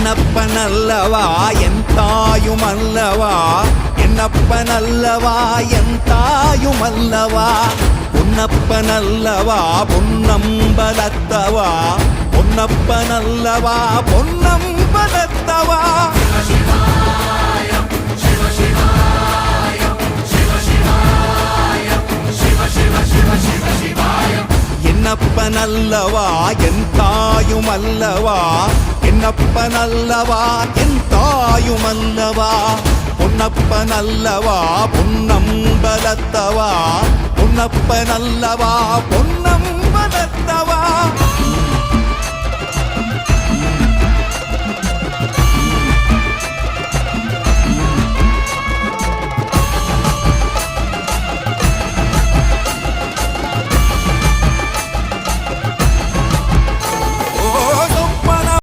என்னப்பனல்லவா என் தாயுமல்லவா, என்னப்பனல்லவா என் தாயுமல்லவா, பொன்னப்பனல்லவா பொன்னம்பலத்தவா, பொன்னப்பனல்லவா பொன்னம்பலத்தவா. என்னப்பனல்லவா என் தாயுமல்லவா, என்னப்பனல்லவா என் தாயுமல்லவா, பொன்னப்பனல்லவா பொன்னம்பலத்தவா, பொன்னப்பனல்லவா பொன்னம்பலத்தவா.